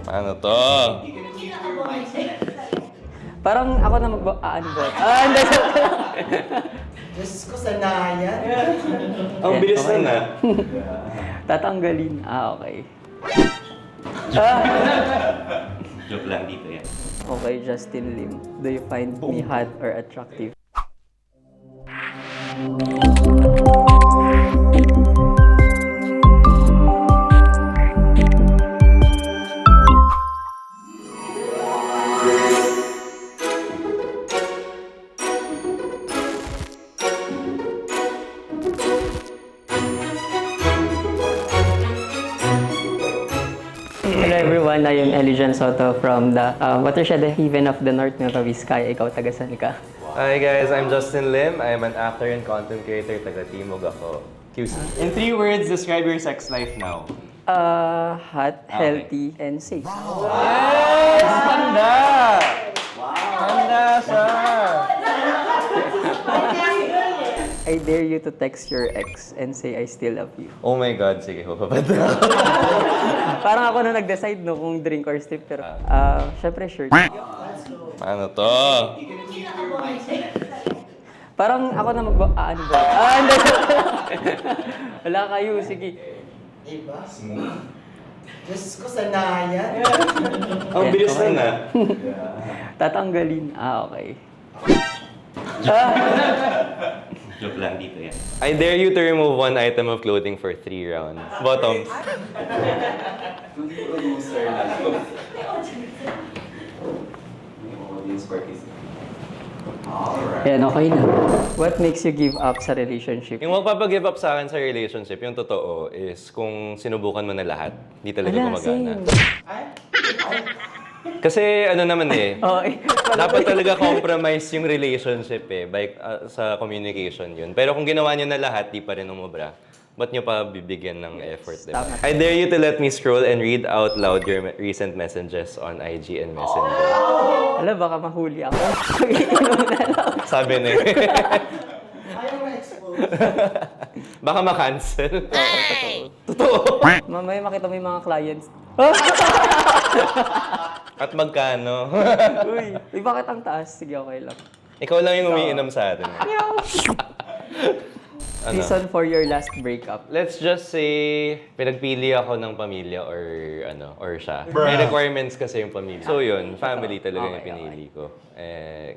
Ano to? Parang ako na mag-aanbot. Hindi. Diyos ko, sanayan. Ang bilis okay. na. Tatanggalin. Okay. Joke lang dito yan. Okay, Justin Lim. Do you find me hot or attractive? Hello everyone, I am Elijan Soto from the watershed haven of the North Nueva Vizcaya. Ikaw, taga saan ka? Hi guys, I'm Justin Lim. I'm an actor and content creator. Taga Timog ako. QC. In 3 words, describe your sex life now. Hot, healthy, and safe. Yes! Handa! Handa siya! I dare you to text your ex and say I still love you. Oh my God, sige, papapad na ako. Parang ako na nag-decide no kung drink or strip, pero syempre shirt. Ano to? Parang ako na mag-aanbot. Hindi. Wala kayo, sige. Diba? Diyos ko, sanayan. Ang bilis okay. na. Tatanggalin. Okay. Joke lang dito yan. I dare you to remove 1 item of clothing for 3 rounds. Bottoms. Yan, okay na. What makes you give up sa relationship? Yung magpapag-give up sa akin sa relationship, yung totoo is kung sinubukan mo na lahat, hindi talaga Ala, gumagana. same. Kasi ano naman eh, Okay. dapat talaga compromise yung relationship eh, sa communication yun. Pero kung ginawa nyo na lahat, di pa rin umubra. Ba't nyo pa bibigyan ng effort, diba? Tama. I dare you to let me scroll and read out loud your recent messages on IG and Messenger. Alam, baka mahuli ako. Inom na lang. Sabi na eh. Ayaw ma-expose. Baka ma-cancel. Totoo. Mamaya makita mo yung mga clients. At magkano? Uy, bakit ang taas? Sige, okay lang. Ikaw lang yung umiinom sa atin. Ano? Reason for your last breakup. Let's just say, pinagpili ako ng pamilya or siya. May requirements kasi yung pamilya. So yun, family talaga yung pinili ko.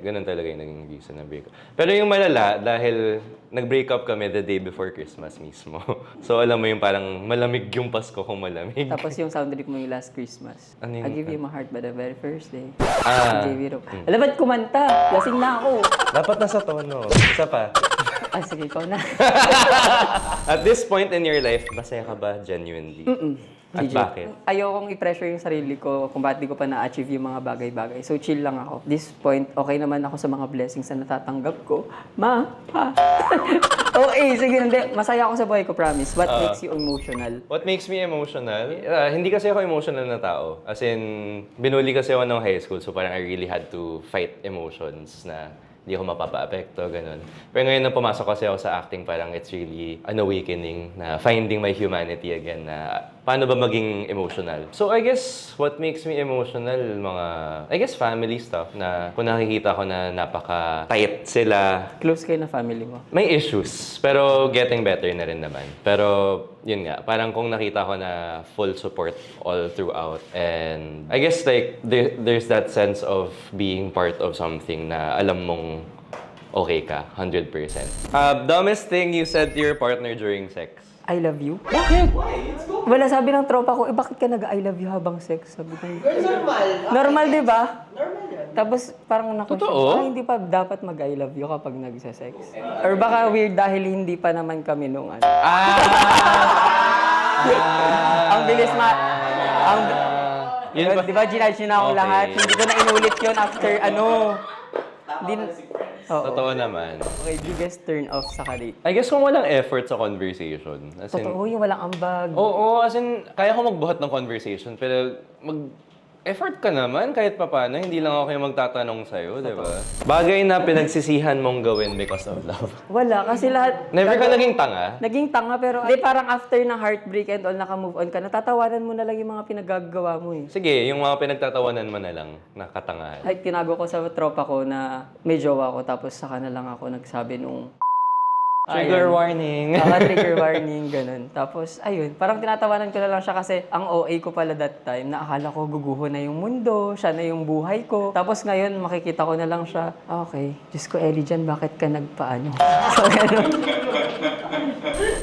Ganun talaga yung naging reason ng breakup. Pero yung malala, dahil nag-break up kami the day before Christmas mismo. So alam mo yung parang malamig yung Pasko kung malamig. Tapos yung sound trip mo yung last Christmas. Ano yung- I give you my heart by the very first day. Ah. I gave you Alam, ba't kumanta? Lasing na ako. Dapat nasa tono. Isa pa. Sige, ikaw na. At this point in your life, masaya ka ba genuinely? At Legit. bakit? Ayokong i-pressure yung sarili ko kung bakit di ko pa na-achieve yung mga bagay-bagay. So, chill lang ako. This point, okay naman ako sa mga blessings na natatanggap ko. Okay, sige, hindi. Masaya ako sa buhay ko, promise. What makes you emotional? What makes me emotional? Hindi kasi ako emotional na tao. As in, binuli kasi ako ng high school, so parang I really had to fight emotions na hindi ako mapapa-apekto, ganun. Pero ngayon na pumasok kasi ako sa acting, parang it's really an awakening na finding my humanity again, na paano ba maging emotional. So I guess what makes me emotional, family stuff, na kung nakikita ko na napaka-tight sila, Close kayo na family mo. may issues, pero getting better na rin naman. Pero yun nga, parang kung nakita ko na full support all throughout, and I guess like there's that sense of being part of something na alam mong okay ka, 100%. Dumbest thing you said to your partner during sex? I love you? Bakit? Wala, sabi ng tropa ko, bakit ka nag-I love you habang sex? Sabi ko, Girl, normal. normal, di ba? Normal yan. Tapos parang Totoo? hindi pa dapat mag-I love you kapag nagsa-sex. Or baka weird dahil hindi pa naman kami nung ano. Ang bilis Yun ba? Di ba, ginudge nyo na ako Okay. lahat. Hindi ko na inulit yun after Oo. Totoo naman. Okay, biggest turn off sa kadate. I guess kung walang effort sa conversation. As in, Totoo, yung walang ambag. oo, as in, kaya ko magbuhat ng conversation, pero effort ka naman kahit papano. Hindi lang ako yung magtatanong sa'yo, di ba? Bagay na pinagsisihan mong gawin because of love. Wala, kasi lahat... Never ka naging tanga? Naging tanga, pero parang after ng heartbreak and all, naka-move on ka, natatawanan mo na lang yung mga pinagagawa mo eh. Sige, yung mga pinagtatawanan mo na lang, nakatangahan. Like, tinago ko sa tropa ko na may jowa ko, tapos saka na lang ako nagsabi nung... Trigger warning. Trigger warning, ganun. Tapos, ayun, parang tinatawanan ko na lang siya kasi ang OA ko pala that time, na akala ko guguho na yung mundo, siya na yung buhay ko. Tapos ngayon, makikita ko na lang siya, okay, Diyos ko, Ellie dyan, bakit ka nagpaano? So, ganun.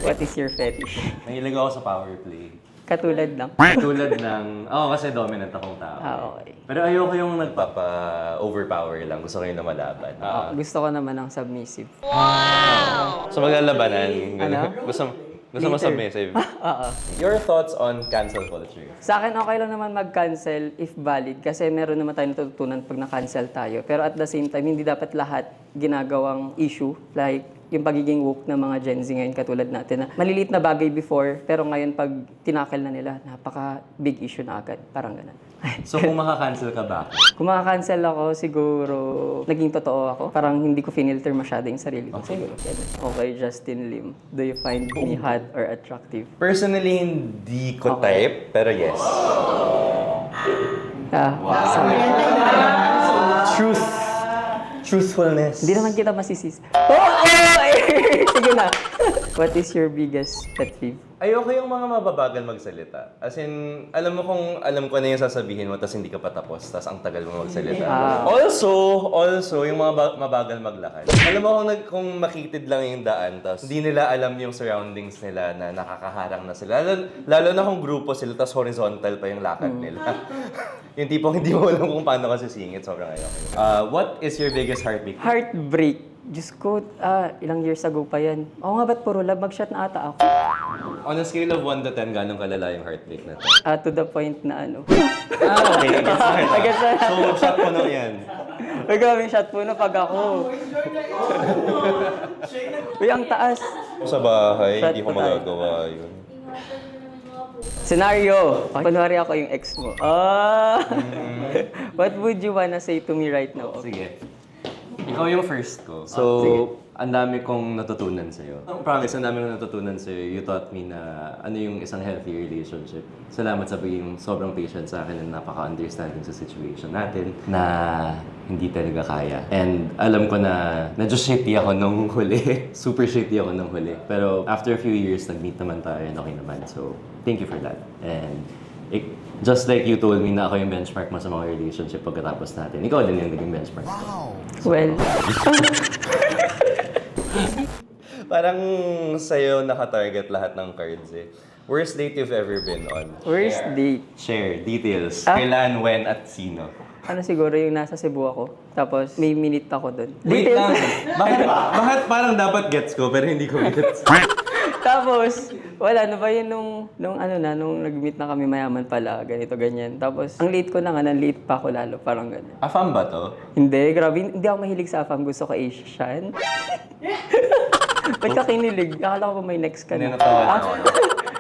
What is your fetish? Mahilig ako sa power play. Katulad lang. Tulad ng, kasi dominant akong tao. Okay. Pero ayoko yung nagpapa-overpower lang. Gusto ko yung lumalaban. Gusto ko naman ng submissive. So maglalabanan. Ano? Gusto mo Later. submissive. Oo. Your thoughts on cancel culture? Sa akin, okay lang naman mag-cancel if valid kasi meron naman tayong natutunan pag na-cancel tayo. Pero at the same time, hindi dapat lahat ginagawang issue. Like, yung pagiging woke ng mga Gen Z ngayon katulad natin na maliliit na bagay before, pero ngayon pag tinakil na nila, napaka-big issue na agad. Parang ganun. So kung maka-cancel ka ba? Kung maka-cancel ako, siguro naging totoo ako. Parang hindi ko finilter masyado yung sarili ko. Siguro, ganun. Okay, Justin Lim. Do you find me hot or attractive? Personally, hindi ko type, pero yes. Truthfulness. Hindi naman kita masisis. Sige na. What is your biggest pet peeve? Ayoko yung mga mababagal magsalita. As in, alam ko na yung sasabihin mo, tapos hindi ka pa tapos, tapos ang tagal mo magsalita. Also, yung mga mabagal maglakad. Alam mo kung makitid lang yung daan, tapos hindi nila alam yung surroundings nila na nakakaharang na sila. Lalo na kung grupo sila, tapos horizontal pa yung lakad nila. Yung tipong hindi mo alam kung paano ka sisingit, sobrang ayoko. What is your biggest heartbeat? Heartbreak. Diyos ko, ilang years ago pa yan. Oo nga, ba't puro love? Mag-shot na ata ako. On a scale of 1 to 10, gano'ng kalala yung heartbeat na to? To the point na ano. Okay. Agad na. So, shot mo na yan. Uy, grabing shot po na pag ako. Uy, ang taas. Sa bahay, Shot hindi ko po tayo. magagawa yun. Scenario. Kunwari ako yung ex mo. What would you wanna say to me right now? Sige. Ikaw yung first ko. So, ang dami kong natutunan sa'yo. Promise, ang dami kong natutunan sa'yo. You taught me na ano yung isang healthy relationship. Salamat sa pagiging sobrang patient sa akin and napaka-understanding sa situation natin na hindi talaga kaya. And alam ko na medyo shitty ako nung huli. Super shitty ako nung huli. Pero after a few years, nag-meet naman tayo and okay naman. So, thank you for that. And just like you told me na ako yung benchmark mo sa mga relationship pagkatapos natin, ikaw din yung naging benchmark. Well, Parang sa'yo naka-target lahat ng cards eh. Worst date you've ever been on? worst date. Share details. Kailan, when, at sino? Ano siguro yung nasa Cebu ako. Tapos may minute ako doon. Wait lang. Bakit parang dapat gets ko pero hindi ko gets? Tapos, wala, ano ba yun nung nag-meet na kami mayaman pala, ganito, ganyan. Tapos, ang late ko na nga, late pa ako lalo, parang ganyan. Afam ba to? Hindi, grabe, hindi ako mahilig sa AFAM, gusto ko Asian. Ba't ka kinilig? Akala ko pa may next ka Hindi na. natawa na ako.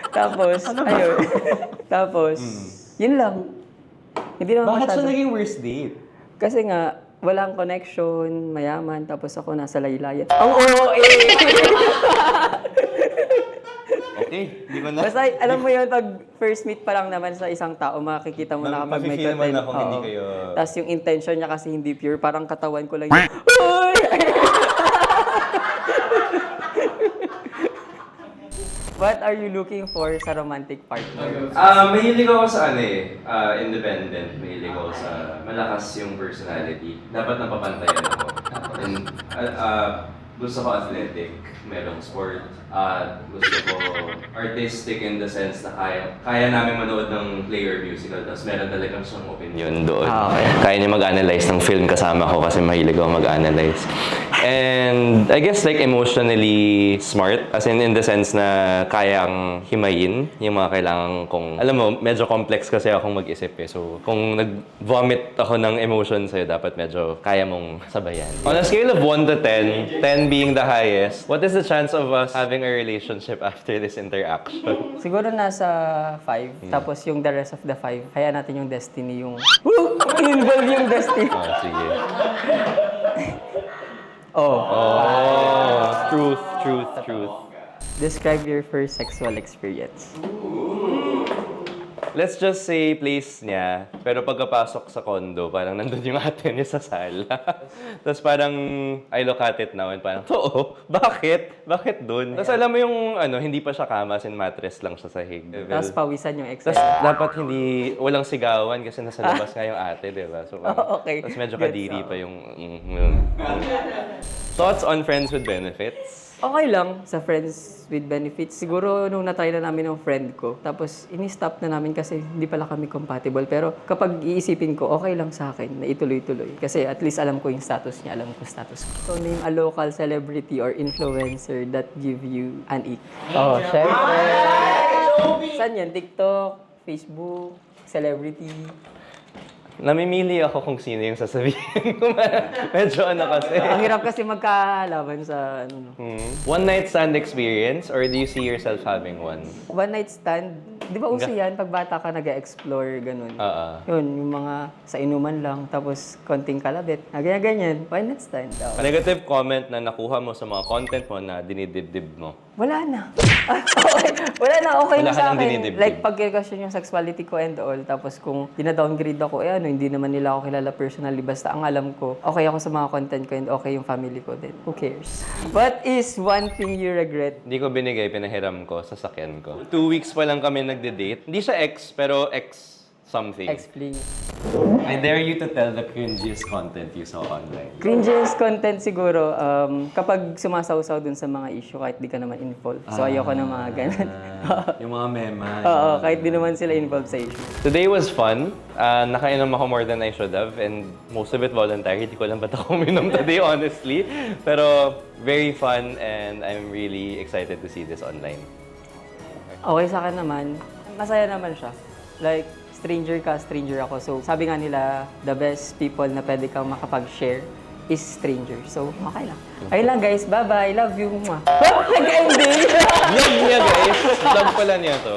Tapos, ayun. Tapos, yun lang. Hindi naman Bakit siya masyado. naging worst date? Kasi nga, walang connection, mayaman, tapos ako nasa laylayan. Ang OA! Okay, hindi ko na. Basta alam mo yun, pag first meet pa lang naman sa isang tao, makikita mo na kapag may Mafe-feel naman content. ako hindi Oo. kayo... Tapos yung intention niya kasi hindi pure, parang katawan ko lang yun. Uy! What are you looking for sa romantic partner? Mahilig ako sa independent. Mahilig ako sa malakas yung personality. Dapat napapantayan ako. And, gusto ko athletic, merong sport, at gusto ko artistic in the sense na kaya namin manood ng play or musical, tapos meron talagang siyang opinion doon. Okay. Kaya niya mag-analyze ng film kasama ko kasi mahilig ako mag-analyze. And I guess like emotionally smart, as in the sense na kayang himayin yung mga kailangan kong, alam mo, medyo complex kasi akong mag-isip eh. So kung nag-vomit ako ng emotion sa'yo, dapat medyo kaya mong sabayan. On a scale of 1 to 10, 10 being the highest, what is the chance of us having a relationship after this interaction? Siguro nasa 5. Tapos yung the rest of the 5, kaya natin yung destiny yung... Involve yung destiny. Oh, sige. Oh. Oh, truth. Describe your first sexual experience. Let's just say place niya, pero pagkapasok sa condo, parang nandun yung ate niya sa sala. Tapos parang, I look at it now and parang, oo, bakit? Bakit dun? Tapos alam mo yung, hindi pa siya kama, as in mattress lang siya sa hig. Tapos pawisan yung ex. Tapos dapat walang sigawan kasi nasa labas nga yung ate, di ba? So, Oh, okay. Tapos medyo Gets kadiri ako. pa yung... Thoughts on friends with benefits? Okay lang sa friends with benefits. Siguro nung natry na namin ng friend ko, tapos ini-stop na namin kasi hindi pala kami compatible. Pero kapag iisipin ko, okay lang sa akin na ituloy-tuloy. Kasi at least alam ko yung status niya, alam ko status ko. So name a local celebrity or influencer that give you an ick. Oh, syempre. Saan yan? TikTok, Facebook, celebrity. Namimili ako kung sino yung sasabihin ko. Medyo kasi. Ang hirap kasi magkalaban sa ano. One night stand experience or do you see yourself having one? One night stand, di ba uso yan? Pag bata ka nag-explore, ganun. Yun, yung mga sa inuman lang, tapos konting kalabit. Ganyan. One night stand. Oh. A negative comment na nakuha mo sa mga content mo na dinidibdib mo. Wala na. Okay. Wala na, okay Wala na ka sa nang akin. dinidibdib. Like, pag question yung sexuality ko and all, tapos kung dina-downgrade ako, hindi naman nila ako kilala personally. Basta ang alam ko, okay ako sa mga content ko and okay yung family ko din. Who cares? What is one thing you regret? Hindi ko binigay, pinahiram ko sa sakyan ko. 2 weeks pa lang kami nagde-date. Hindi siya ex, pero ex something. Explain. I dare you to tell the cringiest content you saw online. Cringiest content siguro, kapag sumasaw-saw dun sa mga issue kahit di ka naman involved. So ayoko na mga ganun. Yung mga mema. Oo, kahit di naman sila involved sa issue. Today was fun. Nakainom ako more than I should have and most of it voluntary. Hindi ko alam ba't ako uminom today, honestly. Pero very fun and I'm really excited to see this online. Okay sa akin naman, masaya naman siya. Like, stranger ka, stranger ako. So, sabi nga nila, the best people na pwede kang makapag-share is stranger. So, okay lang. Ayun lang guys, bye-bye, love you. Mwah. Nag-ending! Vlog niya guys! Vlog pala niya to.